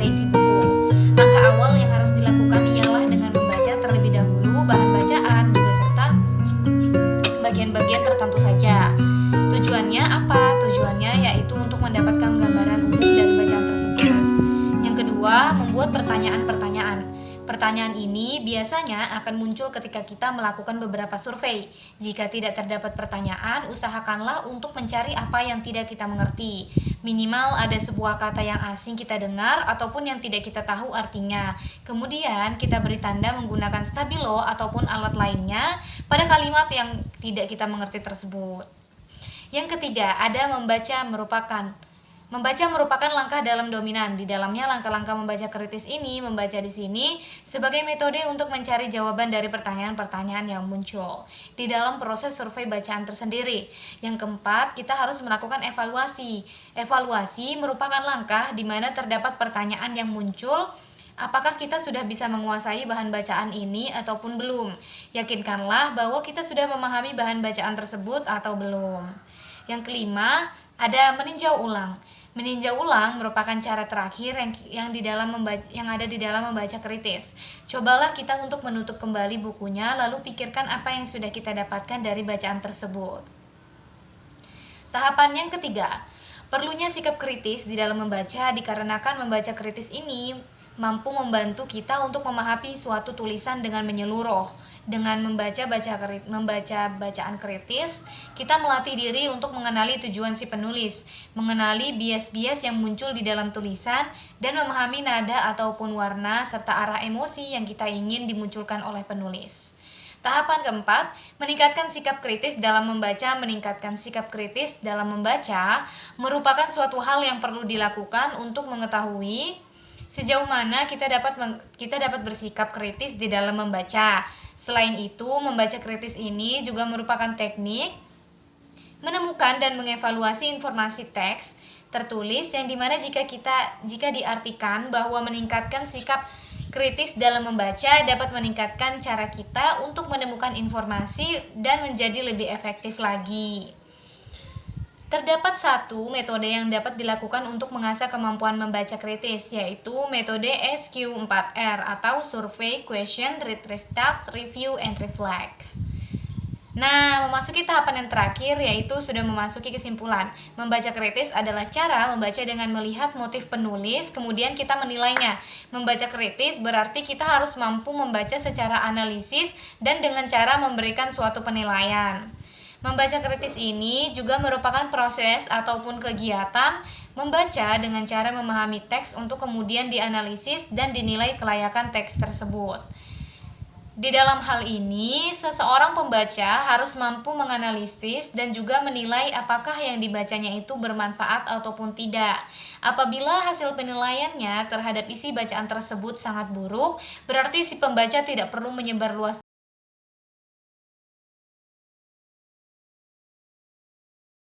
isi buku. Langkah awal yang harus dilakukan ialah dengan membaca terlebih dahulu bahan bacaan juga serta bagian-bagian tertentu saja. Tujuannya apa? Tujuannya yaitu untuk mendapatkan gambaran umum dari bacaan tersebut. Yang kedua, membuat pertanyaan-pertanyaan. Pertanyaan ini biasanya akan muncul ketika kita melakukan beberapa survei. Jika tidak terdapat pertanyaan, usahakanlah untuk mencari apa yang tidak kita mengerti. Minimal ada sebuah kata yang asing kita dengar ataupun yang tidak kita tahu artinya. Kemudian kita beri tanda menggunakan stabilo ataupun alat lainnya pada kalimat yang tidak kita mengerti tersebut. Yang ketiga, ada Membaca merupakan langkah dalam dominan. Di dalamnya langkah-langkah membaca kritis ini, membaca di sini sebagai metode untuk mencari jawaban dari pertanyaan-pertanyaan yang muncul di dalam proses survei bacaan tersendiri. Yang keempat, kita harus melakukan evaluasi. Evaluasi merupakan langkah di mana terdapat pertanyaan yang muncul. Apakah kita sudah bisa menguasai bahan bacaan ini ataupun belum? Yakinkanlah bahwa kita sudah memahami bahan bacaan tersebut atau belum. Yang kelima, ada meninjau ulang. Meninjau ulang merupakan cara terakhir yang ada di dalam membaca kritis. Cobalah kita untuk menutup kembali bukunya, lalu pikirkan apa yang sudah kita dapatkan dari bacaan tersebut. Tahapan yang ketiga, perlunya sikap kritis di dalam membaca dikarenakan membaca kritis ini mampu membantu kita untuk memahami suatu tulisan dengan menyeluruh. Dengan membaca bacaan kritis, kita melatih diri untuk mengenali tujuan si penulis, mengenali bias-bias yang muncul di dalam tulisan, dan memahami nada ataupun warna serta arah emosi yang kita ingin dimunculkan oleh penulis. Tahapan keempat, meningkatkan sikap kritis dalam membaca. Meningkatkan sikap kritis dalam membaca merupakan suatu hal yang perlu dilakukan untuk mengetahui sejauh mana kita dapat bersikap kritis di dalam membaca. Selain itu, membaca kritis ini juga merupakan teknik menemukan dan mengevaluasi informasi teks tertulis yang dimana jika diartikan bahwa meningkatkan sikap kritis dalam membaca dapat meningkatkan cara kita untuk menemukan informasi dan menjadi lebih efektif lagi. Terdapat satu metode yang dapat dilakukan untuk mengasah kemampuan membaca kritis, yaitu metode SQ4R atau Survey, Question, Read, Restart, Review, and Reflect. Nah, memasuki tahapan yang terakhir yaitu sudah memasuki kesimpulan. Membaca kritis adalah cara membaca dengan melihat motif penulis, kemudian kita menilainya. Membaca kritis berarti kita harus mampu membaca secara analisis dan dengan cara memberikan suatu penilaian. Membaca kritis ini juga merupakan proses ataupun kegiatan membaca dengan cara memahami teks untuk kemudian dianalisis dan dinilai kelayakan teks tersebut. Di dalam hal ini, seseorang pembaca harus mampu menganalisis dan juga menilai apakah yang dibacanya itu bermanfaat ataupun tidak. Apabila hasil penilaiannya terhadap isi bacaan tersebut sangat buruk, berarti si pembaca tidak perlu menyebarluaskan